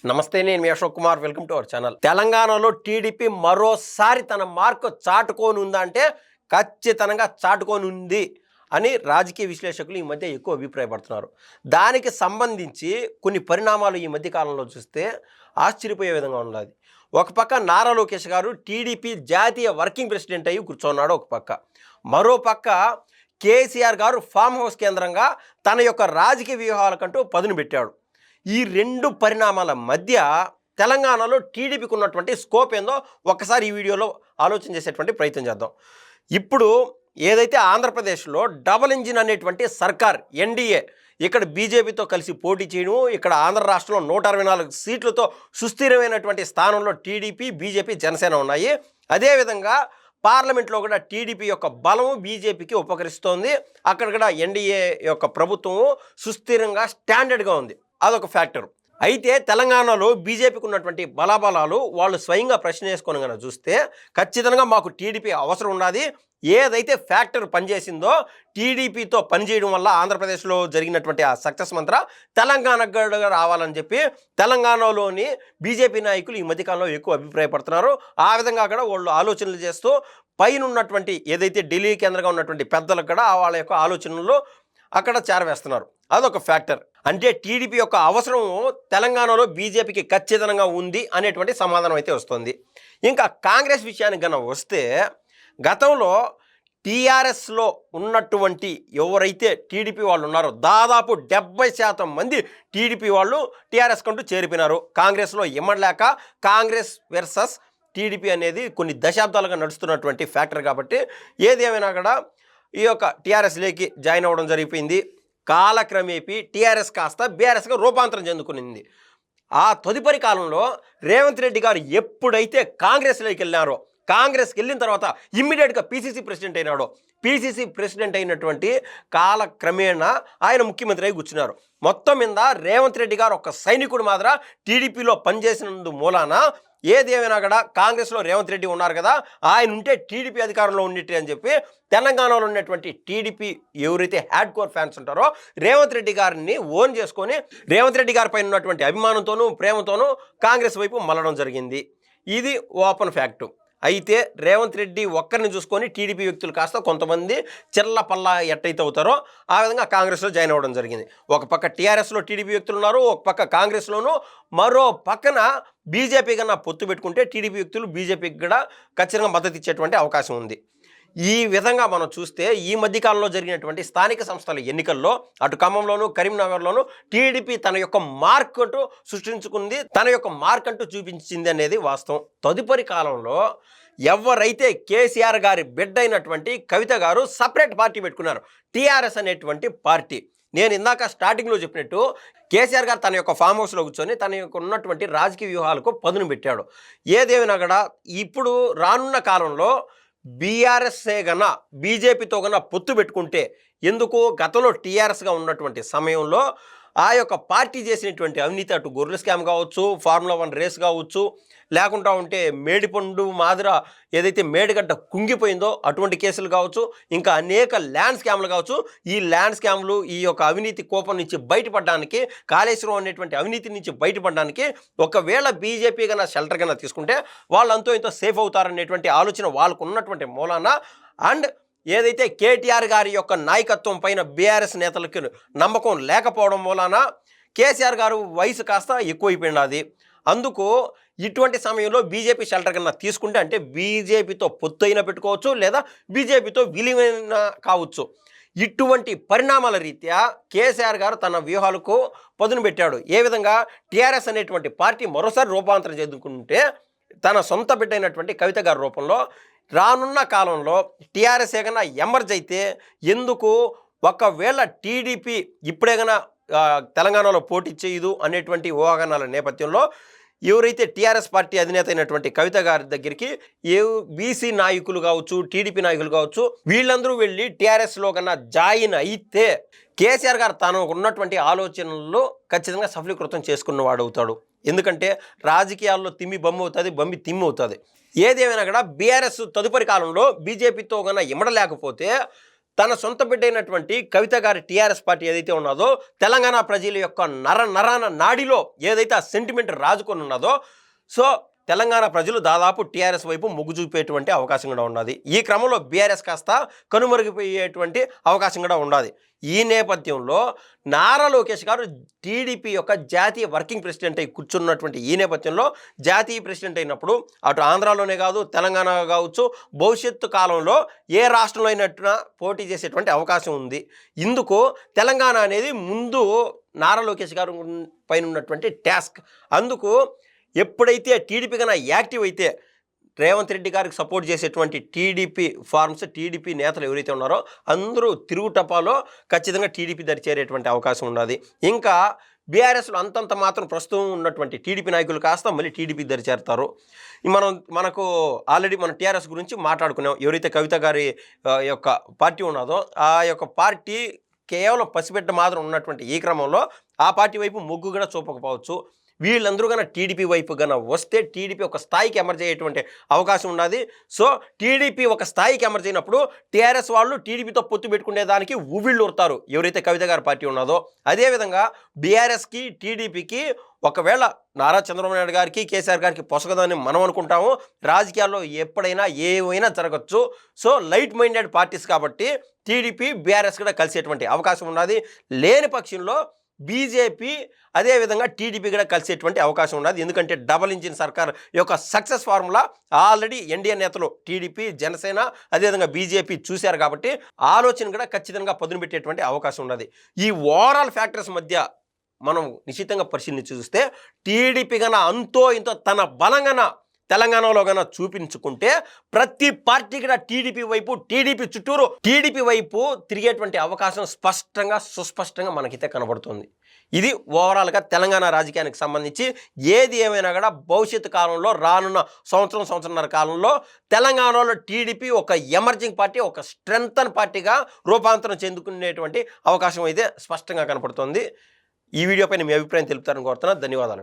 నమస్తే, నేను మీ Ashok Kumar. Welcome to our channel. తెలంగాణలో టీడీపీ మరోసారి తన మార్కు చాటుకొని ఉందా అంటే ఖచ్చితంగా చాటుకొని ఉంది అని రాజకీయ విశ్లేషకులు ఈ మధ్య ఎక్కువ అభిప్రాయపడుతున్నారు. దానికి సంబంధించి కొన్ని పరిణామాలు ఈ మధ్య కాలంలో చూస్తే ఆశ్చర్యపోయే విధంగా ఉన్నది. ఒక పక్క నారా లోకేష్ గారు టీడీపీ జాతీయ వర్కింగ్ ప్రెసిడెంట్ అయ్యి కూర్చున్నాడు ఒక పక్క. మరో పక్క కేసీఆర్ గారు ఫామ్ హౌస్ కేంద్రంగా తన యొక్క రాజకీయ వ్యూహాలకంటూ పదును పెట్టాడు. ఈ రెండు పరిణామాల మధ్య తెలంగాణలో టీడీపీకి ఉన్నటువంటి స్కోప్ ఏందో ఒకసారి ఈ వీడియోలో ఆలోచన చేసేటువంటి ప్రయత్నం చేద్దాం. ఇప్పుడు ఏదైతే ఆంధ్రప్రదేశ్లో డబుల్ ఇంజిన్ అనేటువంటి సర్కార్ ఎన్డీఏ ఇక్కడ బీజేపీతో కలిసి పోటీ చేయడం, ఇక్కడ ఆంధ్ర రాష్ట్రంలో 164 సీట్లతో సుస్థిరమైనటువంటి స్థానంలో టీడీపీ, బీజేపీ, జనసేన ఉన్నాయి. అదేవిధంగా పార్లమెంట్లో కూడా టీడీపీ యొక్క బలం బీజేపీకి ఉపకరిస్తోంది. అక్కడ కూడా ఎన్డీఏ యొక్క ప్రభుత్వం సుస్థిరంగా స్టాండర్డ్గా ఉంది. అదొక ఫ్యాక్టర్. అయితే తెలంగాణలో బీజేపీకి ఉన్నటువంటి బలాబలాలు వాళ్ళు స్వయంగా ప్రశ్న వేసుకొని కనుక చూస్తే ఖచ్చితంగా మాకు టీడీపీ అవసరం ఉన్నది. ఏదైతే ఫ్యాక్టర్ పనిచేసిందో టీడీపీతో పనిచేయడం వల్ల ఆంధ్రప్రదేశ్లో జరిగినటువంటి ఆ సక్సెస్ మంత్ర తెలంగాణకు రావాలని చెప్పి తెలంగాణలోని బీజేపీ నాయకులు ఈ మధ్యకాలంలో ఎక్కువ అభిప్రాయపడుతున్నారు. ఆ విధంగా కూడా వాళ్ళు ఆలోచనలు చేస్తూ పైన ఉన్నటువంటి ఏదైతే ఢిల్లీ కేంద్రంగా ఉన్నటువంటి పెద్దలకు కూడా వాళ్ళ యొక్క ఆలోచనలు అక్కడ చేరవేస్తున్నారు. అదొక ఫ్యాక్టర్. అంటే టీడీపీ యొక్క అవసరం తెలంగాణలో బీజేపీకి ఖచ్చితంగా ఉంది అనేటువంటి సమాధానం అయితే వస్తుంది. ఇంకా కాంగ్రెస్ విషయానికి కన్నా వస్తే గతంలో టీఆర్ఎస్లో ఉన్నటువంటి ఎవరైతే టీడీపీ వాళ్ళు ఉన్నారో దాదాపు 70% మంది టీడీపీ వాళ్ళు టీఆర్ఎస్ కంటూ చేరిపోయినారు. కాంగ్రెస్లో ఇమ్మడలేక కాంగ్రెస్ వర్సెస్ టీడీపీ అనేది కొన్ని దశాబ్దాలుగా నడుస్తున్నటువంటి ఫ్యాక్టర్ కాబట్టి ఏది ఏమైనా కూడా ఈ యొక్క టీఆర్ఎస్లోకి జాయిన్ అవ్వడం జరిగిపోయింది. కాలక్రమేపీ టీఆర్ఎస్ కాస్త బీఆర్ఎస్గా రూపాంతరం చెందుకునింది. ఆ తదుపరి కాలంలో రేవంత్ రెడ్డి గారు ఎప్పుడైతే కాంగ్రెస్లోకి వెళ్ళారో, కాంగ్రెస్కి వెళ్ళిన తర్వాత ఇమ్మీడియట్గా పీసీసీ ప్రెసిడెంట్ అయినాడు. పీసీసీ ప్రెసిడెంట్ అయినటువంటి కాలక్రమేణా ఆయన ముఖ్యమంత్రి అయి కూర్చున్నారు. మొత్తం మీద రేవంత్ రెడ్డి గారు ఒక సైనికుడు మాదిర టీడీపీలో పనిచేసినందు మూలాన ఏదేమైనా కూడా కాంగ్రెస్లో రేవంత్ రెడ్డి ఉన్నారు కదా, ఆయన ఉంటే టీడీపీ అధికారంలో ఉండేటి అని చెప్పి తెలంగాణలో ఉన్నటువంటి టీడీపీ ఎవరైతే హ్యాడ్ కోర్ ఫ్యాన్స్ ఉంటారో రేవంత్ రెడ్డి గారిని ఓన్ చేసుకొని రేవంత్ రెడ్డి గారి పైన ఉన్నటువంటి అభిమానంతోనూ ప్రేమతోనూ కాంగ్రెస్ వైపు మళ్ళడం జరిగింది. ఇది ఓపెన్ ఫ్యాక్టు. అయితే రేవంత్ రెడ్డి ఒక్కరిని చూసుకొని టీడీపీ వ్యక్తులు కాస్త కొంతమంది చిల్ల పల్లా ఎట్టయితే అవుతారో ఆ విధంగా కాంగ్రెస్లో జాయిన్ అవ్వడం జరిగింది. ఒక పక్క టీఆర్ఎస్లో టీడీపీ వ్యక్తులు ఉన్నారు, ఒక పక్క కాంగ్రెస్లోనూ, మరో పక్కన బీజేపీ కన్నా పొత్తు పెట్టుకుంటే టీడీపీ వ్యక్తులు బీజేపీకి కూడా ఖచ్చితంగా మద్దతు ఇచ్చేటువంటి అవకాశం ఉంది. ఈ విధంగా మనం చూస్తే ఈ మధ్యకాలంలో జరిగినటువంటి స్థానిక సంస్థల ఎన్నికల్లో అటు ఖమ్మంలోను కరీంనగర్లోను టీడీపీ తన యొక్క మార్క్ అంటూ సృష్టించుకుంది, తన యొక్క మార్క్ అంటూ చూపించింది అనేది వాస్తవం. తదుపరి కాలంలో ఎవరైతే కేసీఆర్ గారి బిడ్డ అయినటువంటి కవిత గారు సపరేట్ పార్టీ పెట్టుకున్నారు, టీఆర్ఎస్ అనేటువంటి పార్టీ. నేను ఇందాక స్టార్టింగ్లో చెప్పినట్టు కేసీఆర్ గారు తన యొక్క ఫామ్ హౌస్లో కూర్చొని తన యొక్క ఉన్నటువంటి రాజకీయ వ్యూహాలకు పదును పెట్టాడు. ఏదేమైనా కూడా ఇప్పుడు రానున్న కాలంలో బీఆర్ఎస్ఏ గన బీజేపీతో గన పొత్తు పెట్టుకుంటే, ఎందుకు గతంలో టీఆర్ఎస్గా ఉన్నటువంటి సమయంలో ఆ యొక్క పార్టీ చేసినటువంటి అవినీతి, అటు గొర్రెల స్కామ్ కావచ్చు, ఫార్ములా 1 రేస్ కావచ్చు, లేకుండా ఉంటే మేడిపండు మాదిర ఏదైతే మేడిగడ్డ కుంగిపోయిందో అటువంటి కేసులు కావచ్చు, ఇంకా అనేక ల్యాండ్ స్కామ్లు కావచ్చు. ఈ ల్యాండ్ స్కామ్లు ఈ యొక్క అవినీతి కోపం నుంచి బయటపడడానికి, కాళేశ్వరం అనేటువంటి అవినీతి నుంచి బయటపడడానికి ఒకవేళ బీజేపీ కన్నా షెల్టర్ కన్నా తీసుకుంటే వాళ్ళంతో ఇంతో సేఫ్ అవుతారనేటువంటి ఆలోచన వాళ్ళకు ఉన్నటువంటి మూలాన, అండ్ ఏదైతే కేటీఆర్ గారి యొక్క నాయకత్వం పైన బీఆర్ఎస్ నేతలకు నమ్మకం లేకపోవడం మూలాన కేసీఆర్ గారు వయసు కాస్త ఎక్కువైపోయినది. అందుకు ఇటువంటి సమయంలో బీజేపీ షెల్టర్ కన్నా తీసుకుంటే అంటే బీజేపీతో పొత్తు అయినా పెట్టుకోవచ్చు, లేదా బీజేపీతో విలీన కావచ్చు. ఇటువంటి పరిణామాల రీత్యా కేసీఆర్ గారు తన వ్యూహాలకు పదును పెట్టాడు. ఏ విధంగా టీఆర్ఎస్ అనేటువంటి పార్టీ మరోసారి రూపాంతరం చెందుకుంటే తన సొంత బిడ్డ అయినటువంటి కవిత గారి రూపంలో రానున్న కాలంలో టీఆర్ఎస్ ఏమైనా ఎమర్జ్ అయితే, ఎందుకు ఒకవేళ టీడీపీ ఇప్పుడే కన్నా తెలంగాణలో పోటీ చేయదు అనేటువంటి ఊహాగానాల నేపథ్యంలో ఎవరైతే టీఆర్ఎస్ పార్టీ అధినేత అయినటువంటి కవిత గారి దగ్గరికి బీసీ నాయకులు కావచ్చు, టీడీపీ నాయకులు కావచ్చు, వీళ్ళందరూ వెళ్ళి టీఆర్ఎస్లో కన్నా జాయిన్ అయితే కేసీఆర్ గారు తాను ఉన్నటువంటి ఆలోచనల్లో ఖచ్చితంగా సఫలీకృతం చేసుకున్నవాడు అవుతాడు. ఎందుకంటే రాజకీయాల్లో తిమ్మి బొమ్మ అవుతుంది, బొమ్మి తిమ్మి అవుతుంది. ఏదేమైనా కూడా బీఆర్ఎస్ తదుపరి కాలంలో బీజేపీతో కన్నా ఇమ్మడలేకపోతే తన సొంత బిడ్డ అయినటువంటి కవిత గారి టీఆర్ఎస్ పార్టీ ఏదైతే ఉన్నదో తెలంగాణ ప్రజల యొక్క నరాన నాడిలో ఏదైతే ఆ సెంటిమెంట్ రాజుకొని ఉన్నదో సో తెలంగాణ ప్రజలు దాదాపు టీఆర్ఎస్ వైపు మొగ్గు చూపేటువంటి అవకాశం కూడా ఉన్నది. ఈ క్రమంలో బీఆర్ఎస్ కాస్త కనుమరుగిపోయేటువంటి అవకాశం కూడా ఉన్నది. ఈ నేపథ్యంలో నారా లోకేష్ గారు టీడీపీ యొక్క జాతీయ వర్కింగ్ ప్రెసిడెంట్ అయి కూర్చున్నటువంటి ఈ నేపథ్యంలో జాతీయ ప్రెసిడెంట్ అయినప్పుడు అటు ఆంధ్రాలోనే కాదు తెలంగాణ కావచ్చు భవిష్యత్తు కాలంలో ఏ రాష్ట్రంలో అయినట్టున పోటీ చేసేటువంటి అవకాశం ఉంది. ఇందుకు తెలంగాణ అనేది ముందు నారా లోకేష్ గారు పైన ఉన్నటువంటి టాస్క్. అందుకు ఎప్పుడైతే టీడీపీ కన్నా యాక్టివ్ అయితే రేవంత్ రెడ్డి గారికి సపోర్ట్ చేసేటువంటి టీడీపీ ఫార్మ్స్ టీడీపీ నేతలు ఎవరైతే ఉన్నారో అందరూ తిరుగుటపాలో ఖచ్చితంగా టీడీపీ దరి చేరేటువంటి అవకాశం ఉన్నది. ఇంకా బీఆర్ఎస్లో అంతంత మాత్రం ప్రస్తుతం ఉన్నటువంటి టీడీపీ నాయకులు కాస్త మళ్ళీ టీడీపీ దరి చేరుతారు. మనకు ఆల్రెడీ మనం టీఆర్ఎస్ గురించి మాట్లాడుకున్నాం. ఎవరైతే కవిత గారి యొక్క పార్టీ ఉన్నదో ఆ యొక్క పార్టీ కేవలం పసిబిడ్డ మాత్రం ఉన్నటువంటి ఈ క్రమంలో ఆ పార్టీ వైపు మొగ్గు కూడా చూపకపోవచ్చు. వీళ్ళందరూ కన్నా టీడీపీ వైపు కన్నా వస్తే టీడీపీ ఒక స్థాయికి ఎమర్జ్ అయ్యేటువంటి అవకాశం ఉన్నది. సో టీడీపీ ఒక స్థాయికి ఎమర్జ్ అయినప్పుడు టీఆర్ఎస్ వాళ్ళు టీడీపీతో పొత్తు పెట్టుకునేదానికి ఉవ్విళ్ళు ఉడతారు ఎవరైతే కవిత గారి పార్టీ ఉన్నదో. అదేవిధంగా బీఆర్ఎస్కి టీడీపీకి ఒకవేళ నారా చంద్రబాబు నాయుడు గారికి కేసీఆర్ గారికి పొసగదని మనం అనుకుంటాము. రాజకీయాల్లో ఎప్పుడైనా ఏమైనా జరగచ్చు. సో లైట్ మైండెడ్ పార్టీస్ కాబట్టి టీడీపీ బీఆర్ఎస్ కూడా కలిసేటువంటి అవకాశం ఉన్నది. లేని పక్షంలో బీజేపీ అదేవిధంగా టీడీపీ కూడా కలిసేటువంటి అవకాశం ఉన్నది. ఎందుకంటే డబల్ ఇంజిన్ సర్కార్ యొక్క సక్సెస్ ఫార్ములా ఆల్రెడీ ఎన్డీఏ నేతలు టీడీపీ జనసేన అదేవిధంగా బీజేపీ చూశారు కాబట్టి ఆలోచన కూడా ఖచ్చితంగా పదును పెట్టేటువంటి అవకాశం ఉన్నది. ఈ ఓవరాల్ ఫ్యాక్టర్స్ మధ్య మనం నిశ్చితంగా పరిశీలించి చూస్తే టీడీపీ కన్నా అంతో ఇంతో తన బలంగా తెలంగాణలో కన్నా చూపించుకుంటే ప్రతి పార్టీ కూడా టీడీపీ వైపు టీడీపీ చుట్టూరు టీడీపీ వైపు తిరిగేటువంటి అవకాశం సుస్పష్టంగా మనకైతే కనబడుతుంది. ఇది ఓవరాల్గా తెలంగాణ రాజకీయానికి సంబంధించి ఏది ఏమైనా కూడా భవిష్యత్తు కాలంలో రానున్న సంవత్సరంన్నర కాలంలో తెలంగాణలో టీడీపీ ఒక ఎమర్జింగ్ పార్టీ ఒక స్ట్రెంగ్తన్ పార్టీగా రూపాంతరం చెందుకునేటువంటి అవకాశం అయితే స్పష్టంగా కనపడుతుంది. ఈ వీడియోపై మీ అభిప్రాయం తెలుపుతారని కోరుతున్నా. ధన్యవాదాలు.